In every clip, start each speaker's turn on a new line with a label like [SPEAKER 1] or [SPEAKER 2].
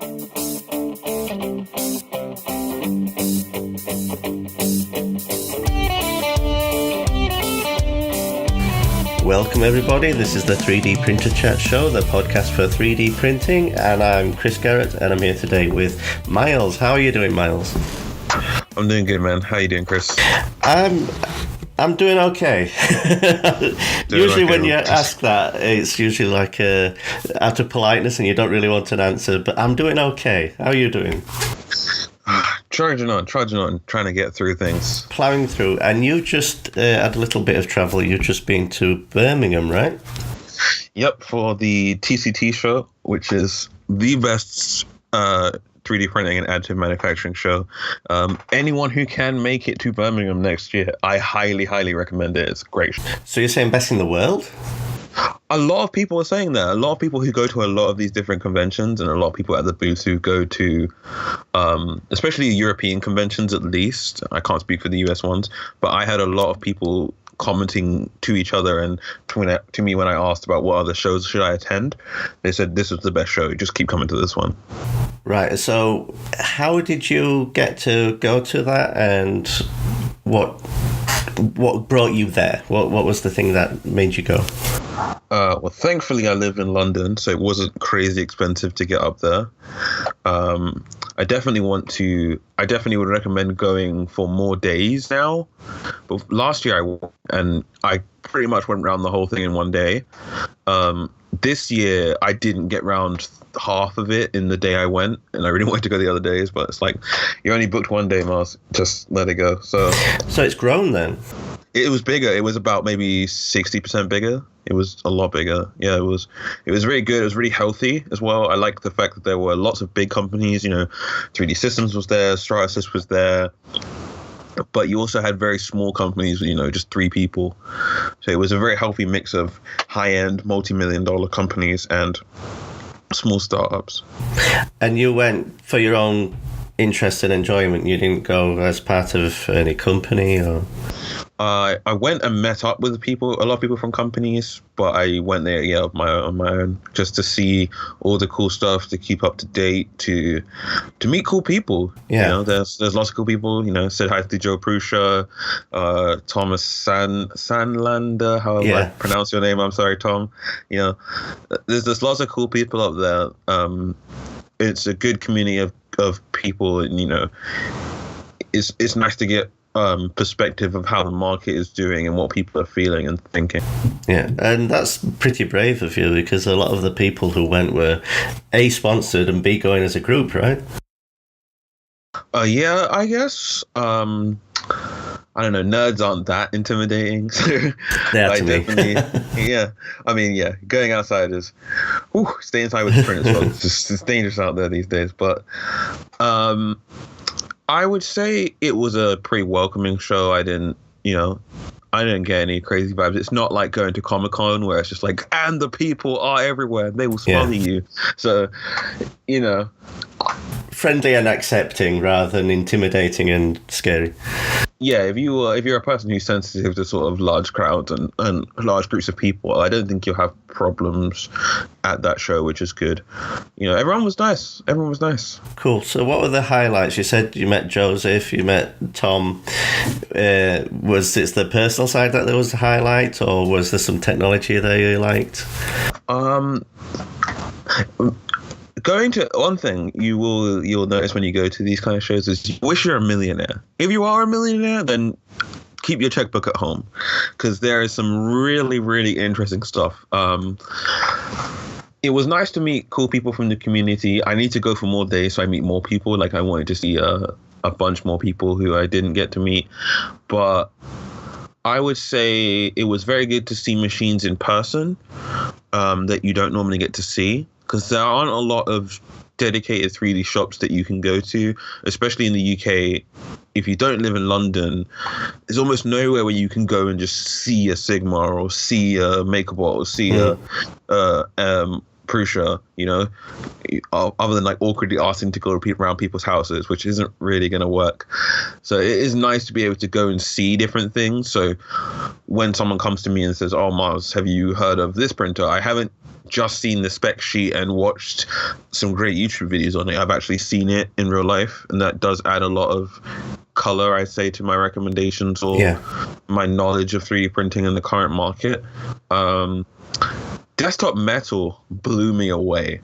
[SPEAKER 1] Welcome everybody, this is the 3D Printer Chat Show, the podcast for 3D printing, and I'm Chris Garrett and I'm here today with Miles. How are you doing, Miles?
[SPEAKER 2] I'm doing good, man. How are you doing, Chris?
[SPEAKER 1] I'm doing okay. Usually when you ask that, it's usually like out of politeness and you don't really want an answer, but I'm doing okay. How are you doing?
[SPEAKER 2] Trudging on, trying to get through things.
[SPEAKER 1] Plowing through. And you just had a little bit of travel. You've just been to Birmingham, right?
[SPEAKER 2] Yep, for the TCT show, which is the best 3D printing and additive manufacturing show. Anyone who can make it to Birmingham next year, I highly, highly recommend it. It's great.
[SPEAKER 1] So you're saying best in the world?
[SPEAKER 2] A lot of people are saying that. A lot of people who go to a lot of these different conventions, and a lot of people at the booths who go to, especially European conventions at least. I can't speak for the US ones, but I had a lot of people commenting to each other and to me when I asked about what other shows should I attend. They said this was the best show. Just keep coming to this one.
[SPEAKER 1] Right. So how did you get to go to that, and what brought you there? What was the thing that made you go?
[SPEAKER 2] Well, thankfully, I live in London, so it wasn't crazy expensive to get up there. I definitely would recommend going for more days now. But last year I pretty much went around the whole thing in one day. This year I didn't get round half of it in the day I went, and I really wanted to go the other days, but it's like, you only booked one day, Mars. Just let it go. So
[SPEAKER 1] it's grown then?
[SPEAKER 2] It was bigger. It was about maybe 60% bigger. It was a lot bigger. Yeah, it was really good. It was really healthy as well. I liked the fact that there were lots of big companies. 3D Systems was there, Stratasys was there, but you also had very small companies, just 3 people. So it was a very healthy mix of high-end, multi-million-dollar companies and small startups. And
[SPEAKER 1] you went for your own interest and enjoyment? You didn't go as part of any company, or?
[SPEAKER 2] I went and met up with a lot of people from companies, but I went there, on my own, just to see all the cool stuff, to keep up to date, to meet cool people.
[SPEAKER 1] Yeah.
[SPEAKER 2] There's lots of cool people. Said hi to Joe Prusha, Thomas Sandlander, however I pronounce your name. I'm sorry, Tom. There's lots of cool people up there. It's a good community of people, and it's nice to get perspective of how the market is doing and what people are feeling and thinking.
[SPEAKER 1] Yeah, and that's pretty brave of you, because a lot of the people who went were A, sponsored, and B, going as a group, right?
[SPEAKER 2] Yeah, I guess. I don't know, nerds aren't that intimidating. So
[SPEAKER 1] I definitely,
[SPEAKER 2] yeah. I mean, yeah, going outside is, stay inside with the print as well. It's dangerous out there these days. But I would say it was a pretty welcoming show. I didn't get any crazy vibes. It's not like going to Comic-Con where it's just like, and the people are everywhere. They will smother you. So,
[SPEAKER 1] friendly and accepting rather than intimidating and scary.
[SPEAKER 2] Yeah, if you're a person who's sensitive to sort of large crowds and large groups of people, I don't think you'll have problems at that show, which is good. Everyone was nice.
[SPEAKER 1] Cool. So what were the highlights? You said you met Joseph, you met Tom. Was it the personal side that there was a highlight, or was there some technology there you liked?
[SPEAKER 2] Going to one thing you'll notice when you go to these kind of shows is you wish you're a millionaire. If you are a millionaire, then keep your checkbook at home, because there is some really, really interesting stuff. It was nice to meet cool people from the community. I need to go for more days so I meet more people. Like, I wanted to see a bunch more people who I didn't get to meet. But I would say it was very good to see machines in person that you don't normally get to see, because there aren't a lot of dedicated 3D shops that you can go to, especially in the UK. If you don't live in London, there's almost nowhere where you can go and just see a Sigma or see a MakerBot or see Prusa, other than like awkwardly asking to go around people's houses, which isn't really going to work. So it is nice to be able to go and see different things. So when someone comes to me and says, "Oh, Mars, have you heard of this printer?" I haven't just seen the spec sheet and watched some great YouTube videos on it. I've actually seen it in real life, and that does add a lot of color, I say, to my recommendations or my knowledge of 3D printing in the current market. Desktop Metal blew me away.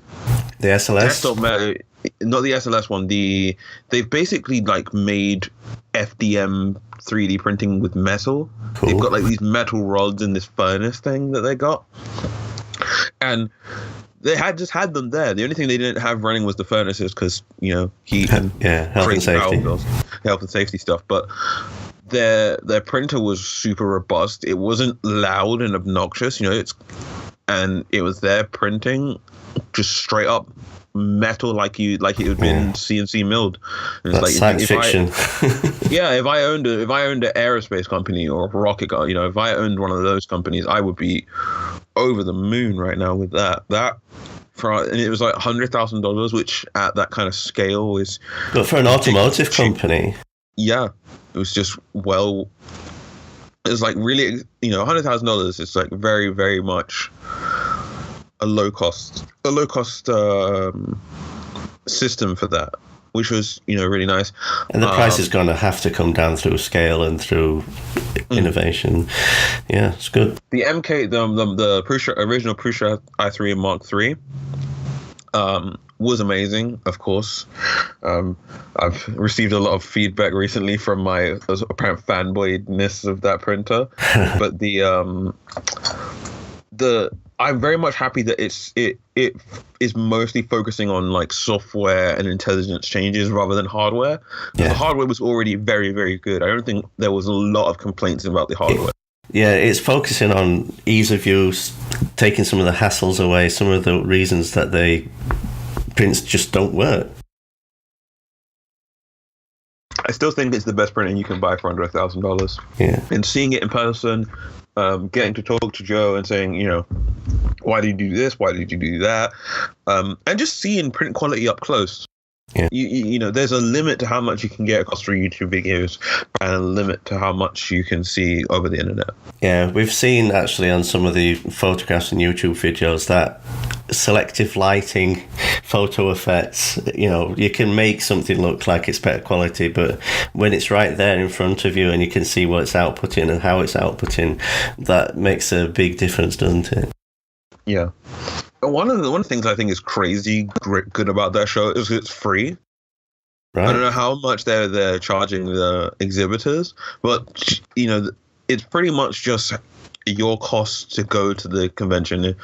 [SPEAKER 1] The SLS?
[SPEAKER 2] Desktop Metal, not the SLS one. They've basically like made FDM 3D printing with metal. Cool. They've got like these metal rods in this furnace thing that they got. And they had them there. The only thing they didn't have running was the furnaces because, heat and
[SPEAKER 1] health and safety.
[SPEAKER 2] Health and safety stuff. But their printer was super robust. It wasn't loud and obnoxious, and it was there printing just straight up metal like it had been CNC milled. And
[SPEAKER 1] it's science fiction.
[SPEAKER 2] If I owned an aerospace company or a rocket, if I owned one of those companies, I would be over the moon right now with that. And it was like $100,000, which at that kind of scale is.
[SPEAKER 1] But for an automotive company,
[SPEAKER 2] it was just it's like really, $100,000 is like very, very much a low cost system for that, which was really nice.
[SPEAKER 1] And the price is going to have to come down through scale and through innovation. Yeah, it's good.
[SPEAKER 2] The MK, the Prusa, original Prusa i3 Mark III, was amazing, of course. I've received a lot of feedback recently from my apparent fanboyness of that printer, but I'm very much happy that it is mostly focusing on like software and intelligence changes rather than hardware. Yeah. The hardware was already very, very good. I don't think there was a lot of complaints about the hardware.
[SPEAKER 1] Yeah, it's focusing on ease of use, taking some of the hassles away, some of the reasons that the prints just don't work.
[SPEAKER 2] I still think it's the best printer you can buy for under $1,000.
[SPEAKER 1] Yeah.
[SPEAKER 2] And seeing it in person, getting to talk to Joe and saying, why did you do this? Why did you do that? And just seeing print quality up close. Yeah. There's a limit to how much you can get across through YouTube videos and a limit to how much you can see over the internet.
[SPEAKER 1] Yeah, we've seen actually on some of the photographs and YouTube videos that selective lighting, photo effects, you can make something look like it's better quality, but when it's right there in front of you and you can see what it's outputting and how it's outputting, that makes a big difference, doesn't it?
[SPEAKER 2] Yeah. One of the things I think is crazy good about that show is it's free. Right. I don't know how much they're charging the exhibitors, but it's pretty much just your cost to go to the convention.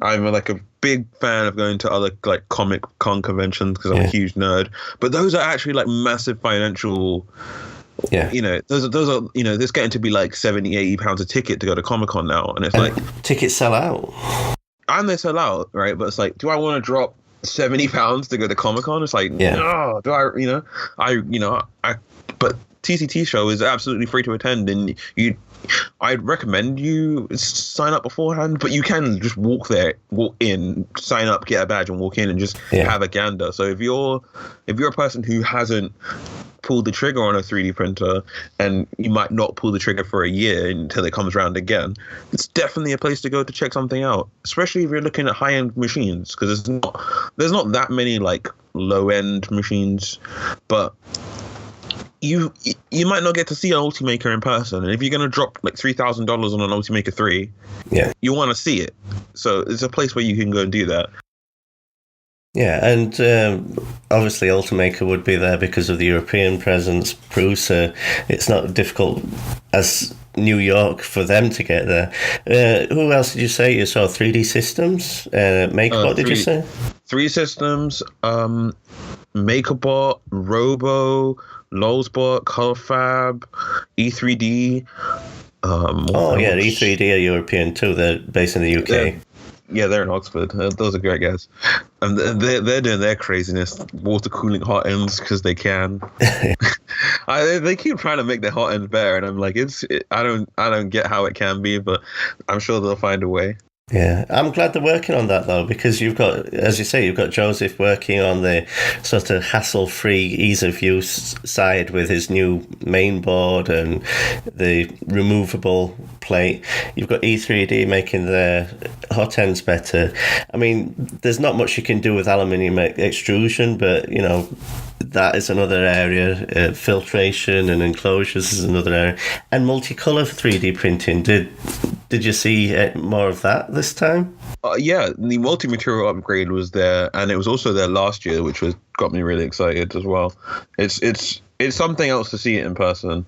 [SPEAKER 2] I'm like a big fan of going to other like Comic Con conventions because I'm a huge nerd, but those are actually like massive financial. Yeah, those are there's getting to be like £70-80 a ticket to go to Comic Con now, and it's like
[SPEAKER 1] tickets sell out.
[SPEAKER 2] And they sell out, right? But it's like, do I want to drop £70 to go to Comic Con? It's like, no. Do I? But TCT show is absolutely free to attend, and I'd recommend you sign up beforehand. But you can just walk in, sign up, get a badge, and walk in and just have a gander. So if you're a person who hasn't pulled the trigger on a 3D printer, and you might not pull the trigger for a year until it comes around again, it's definitely a place to go to check something out, especially if you're looking at high-end machines, because there's not that many like low-end machines, but you might not get to see an Ultimaker in person, and if you're going to drop like $3,000 on an Ultimaker 3, you want to see it. So it's a place where you can go and do that.
[SPEAKER 1] Yeah, and obviously Ultimaker would be there because of the European presence. Prusa, it's not difficult as New York for them to get there. Who else did you say you saw? 3D Systems? MakerBot, did you say?
[SPEAKER 2] 3D Systems, MakerBot, Robo, Lulzbot, ColorFab, E3D.
[SPEAKER 1] E3D are European too. They're based in the UK.
[SPEAKER 2] Yeah, they're in Oxford. Those are great guys. And they're doing their craziness, water cooling hot ends because they can. They keep trying to make their hot ends better, and I'm like, I don't get how it can be, but I'm sure they'll find a way.
[SPEAKER 1] Yeah, I'm glad they're working on that though, because you've got, as you say, you've got Joseph working on the sort of hassle-free, ease of use side with his new main board and the removable plate. You've got E3D making the hot ends better. I mean, there's not much you can do with aluminium extrusion, but that is another area. Filtration and enclosures is another area, and multicolor 3D printing. Did you see more of that this time?
[SPEAKER 2] Yeah, the multi-material upgrade was there, and it was also there last year, which got me really excited as well. It's something else to see it in person.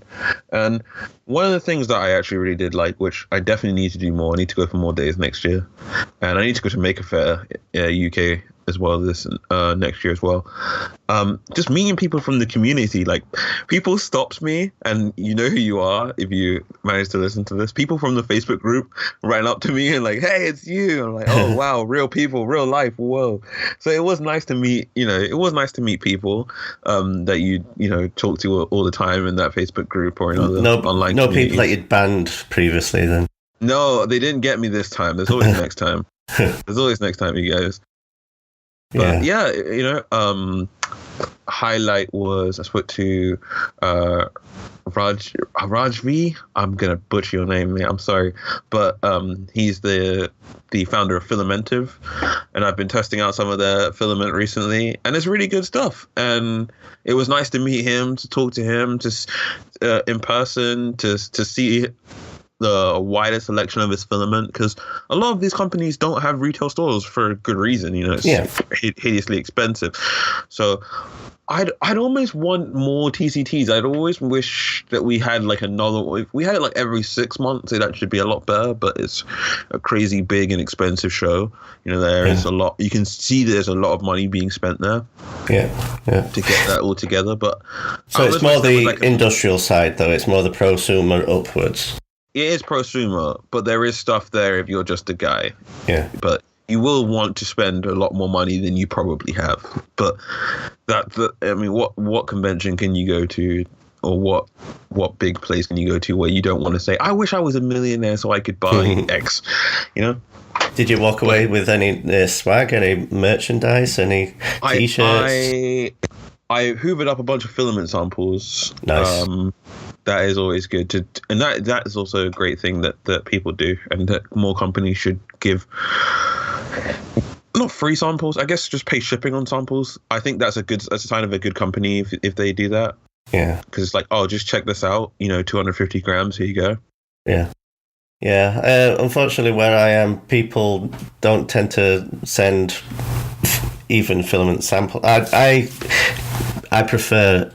[SPEAKER 2] And one of the things that I actually really did like, which I definitely need to do more, I need to go for more days next year, and I need to go to Maker Faire UK as well this next year as well. Just meeting people from the community, like people stopped me, and you know who you are if you manage to listen to this. People from the Facebook group ran up to me and like, "Hey, it's you!" I'm like, "Oh wow, real people, real life, whoa!" So it was nice to meet. It was nice to meet people that you talk to all the time in that Facebook group or in other online.
[SPEAKER 1] No people that you'd banned previously, then.
[SPEAKER 2] No, they didn't get me this time. There's always next time. There's always next time, you guys. But highlight was I spoke to Rajvi. I'm gonna butcher your name, mate. I'm sorry, but he's the founder of Filamentive, and I've been testing out some of their filament recently, and it's really good stuff. And it was nice to meet him, to talk to him, just in person, to see the wider selection of his filament, because a lot of these companies don't have retail stores for a good reason. It's hideously expensive. So I'd almost want more TCTs. I'd always wish that we had like another. If we had it like every 6 months, it'd actually be a lot better. But it's a crazy big and expensive show. There is a lot. You can see there's a lot of money being spent there. Yeah. To get that all together, but
[SPEAKER 1] so it's more the industrial side, though. It's more the prosumer upwards.
[SPEAKER 2] It is prosumer, but there is stuff there if you're just a guy.
[SPEAKER 1] Yeah.
[SPEAKER 2] But you will want to spend a lot more money than you probably have. But what convention can you go to, or what big place can you go to where you don't want to say, I wish I was a millionaire so I could buy X,
[SPEAKER 1] Did you walk away with any swag, any merchandise, any T-shirts?
[SPEAKER 2] I hoovered up a bunch of filament samples.
[SPEAKER 1] Nice.
[SPEAKER 2] That is always good and that is also a great thing that people do, and that more companies should give. Not free samples, I guess, just pay shipping on samples. I think that's a sign of a good company if they do that.
[SPEAKER 1] Yeah.
[SPEAKER 2] Because it's like, oh, just check this out. 250 grams. Here you go.
[SPEAKER 1] Yeah. Yeah. Unfortunately, where I am, people don't tend to send even filament sample. I prefer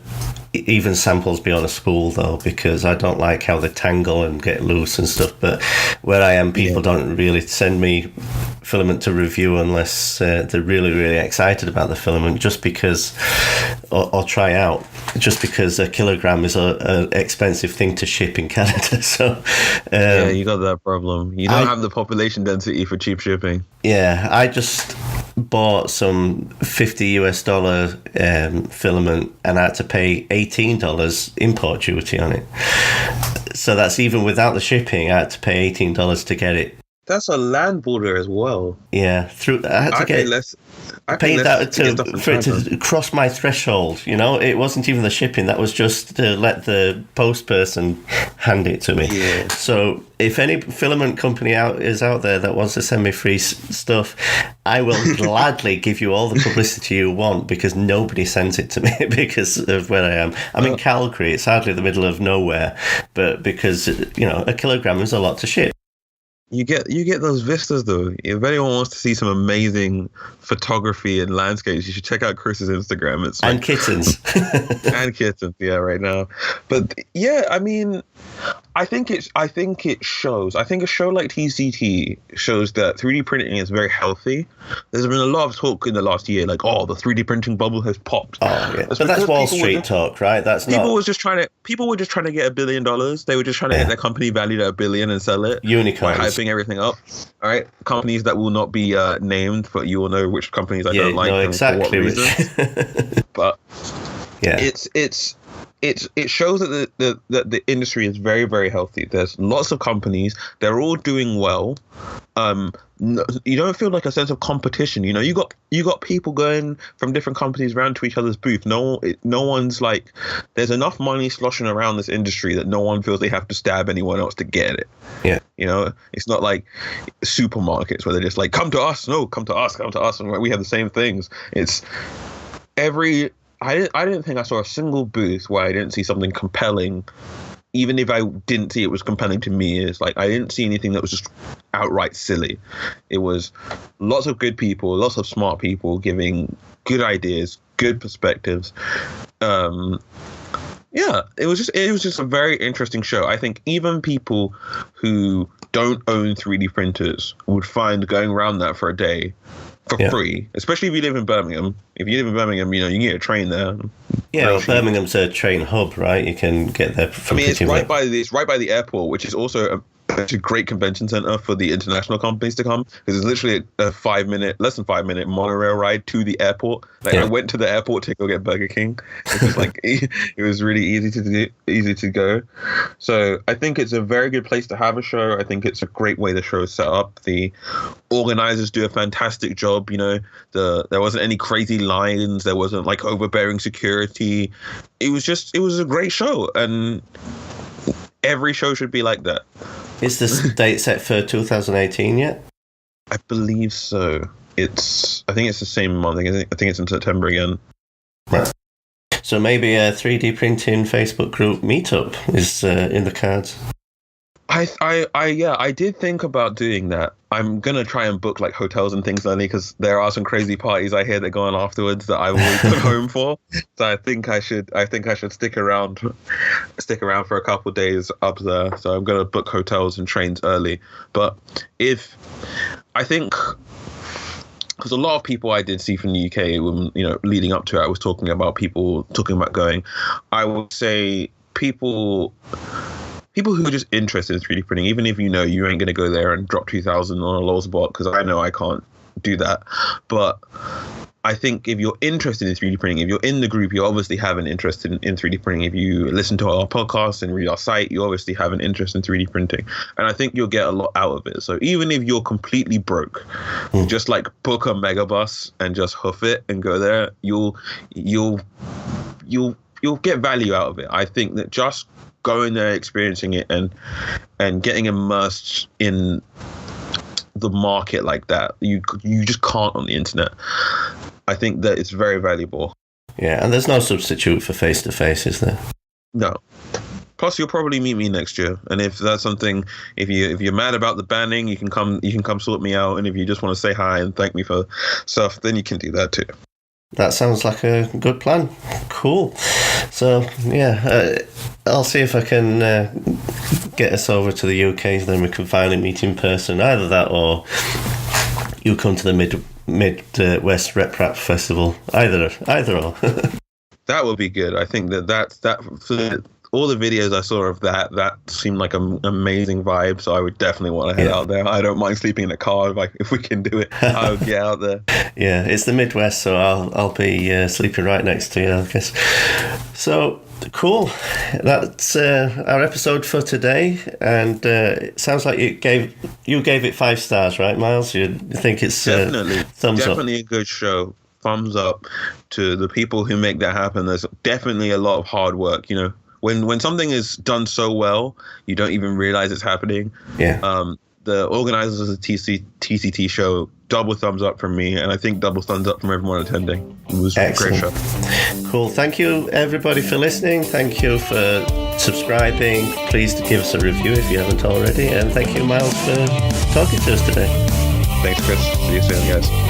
[SPEAKER 1] even samples be on a spool, though, because I don't like how they tangle and get loose and stuff. But where I am, people don't really send me filament to review unless they're really, really excited about the filament, just because, or try out, just because a kilogram is an expensive thing to ship in Canada. So
[SPEAKER 2] you got that problem. You don't have the population density for cheap shipping.
[SPEAKER 1] Yeah, I just bought some $50 filament, and I had to pay $18 import duty on it. So that's even without the shipping. I had to pay $18 to get it.
[SPEAKER 2] That's a land border as well.
[SPEAKER 1] Yeah, I had to get less. I paid that for it to cross my threshold. It wasn't even the shipping. That was just to let the post person hand it to me.
[SPEAKER 2] Yeah.
[SPEAKER 1] So if any filament company is out there that wants to send me free stuff, I will gladly give you all the publicity you want, because nobody sends it to me because of where I am. I'm in Calgary. It's hardly the middle of nowhere, but because a kilogram is a lot to ship.
[SPEAKER 2] You get those vistas, though. If anyone wants to see some amazing photography and landscapes, you should check out Chris's Instagram. It's
[SPEAKER 1] and kittens.
[SPEAKER 2] And kittens, yeah, right now. But yeah, I mean, I think it shows. I think a show like TCT shows that 3D printing is very healthy. There's been a lot of talk in the last year, like, oh, the 3D printing bubble has popped.
[SPEAKER 1] Oh, yeah. But that's Wall Street talk, right?
[SPEAKER 2] People were just trying to get $1 billion. They were just trying to get their company valued at $1 billion and sell it.
[SPEAKER 1] Unicorns.
[SPEAKER 2] By hyping everything up. All right, companies that will not be named, but you will know which companies I don't like and for what reasons. But
[SPEAKER 1] yeah,
[SPEAKER 2] it shows that the industry is very, very healthy. There's lots of companies. They're all doing well. You don't feel like a sense of competition. You know, you got people going from different companies around to each other's booth. No one's like, there's enough money sloshing around this industry that no one feels they have to stab anyone else to get it.
[SPEAKER 1] Yeah.
[SPEAKER 2] You know, it's not like supermarkets where they're just like, come to us, and we have the same things. It's I didn't think I saw a single booth where I didn't see something compelling. Even if I didn't see it was compelling to me, it's like I didn't see anything that was just outright silly. It was lots of good people, lots of smart people giving good ideas, good perspectives. Yeah, it was just a very interesting show. I think even people who don't own 3D printers would find going around that for a day for free, especially if you live in Birmingham. If you live in Birmingham, you know, you can get a train there.
[SPEAKER 1] Yeah, well, Birmingham's a train hub, right? You can get there from
[SPEAKER 2] it's right by the airport, which is also a great convention center for the international companies to come, because it's literally less than 5 minute monorail ride to the airport. I went to the airport to go get Burger King. It was like it was really easy to go. So I think it's a very good place to have a show. I think it's a great way the show is set up. The organizers do a fantastic job. You know, there wasn't any crazy lines. There wasn't like overbearing security. It was a great show, and every show should be like that.
[SPEAKER 1] Is this date set for 2018 yet?
[SPEAKER 2] I believe so. I think it's the same month. I think it's in September again.
[SPEAKER 1] Right. So maybe a 3D printing Facebook group meetup is in the cards. I did think about doing that. I'm gonna try and book like hotels and things early, because there are some crazy parties I hear that go on afterwards that I've always been home for. So I think I should stick around for a couple of days up there. So I'm gonna book hotels and trains early. But because a lot of people I did see from the UK, when, you know, leading up to it, I was talking about people talking about going. I would say people who are just interested in 3D printing, even if you know you ain't going to go there and drop 2,000 on a Lowe's bot, because I know I can't do that. But I think if you're interested in 3D printing, if you're in the group, you obviously have an interest in 3D printing. If you listen to our podcast and read our site, you obviously have an interest in 3D printing. And I think you'll get a lot out of it. So even if you're completely broke, just like book a megabus and just hoof it and go there, you'll get value out of it. I think that just going there, experiencing it, and getting immersed in the market like that, you just can't on the internet. I think that it's very valuable. Yeah, and there's no substitute for face-to-face, is there?
[SPEAKER 2] No. Plus, you'll probably meet me next year, and if that's something, if you're mad about the banning, you can come sort me out, and if you just want to say hi and thank me for stuff, then you can do that too.
[SPEAKER 1] That sounds like a good plan. Cool. So, yeah, I'll see if I can get us over to the UK, so then we can finally meet in person. Either that, or you come to the Mid-West RepRap Festival. Either or.
[SPEAKER 2] That would be good. I think that for all the videos I saw of that seemed like an amazing vibe. So I would definitely want to head out there. I don't mind sleeping in a car if we can do it. I would get out there.
[SPEAKER 1] Yeah, it's the Midwest, so I'll be sleeping right next to you, I guess. So cool. That's our episode for today, and it sounds like you gave it 5 stars, right, Miles? You think it's
[SPEAKER 2] definitely
[SPEAKER 1] thumbs up?
[SPEAKER 2] Definitely a good show. Thumbs up to the people who make that happen. There's definitely a lot of hard work, you know. When something is done so well, you don't even realize it's happening. Yeah. The organizers of the TCT show, double thumbs up from me, and I think double thumbs up from everyone attending. It was Excellent. A great show.
[SPEAKER 1] Cool. Thank you, everybody, for listening. Thank you for subscribing. Please give us a review if you haven't already. And thank you, Miles, for talking to us today.
[SPEAKER 2] Thanks, Chris. See you soon, guys.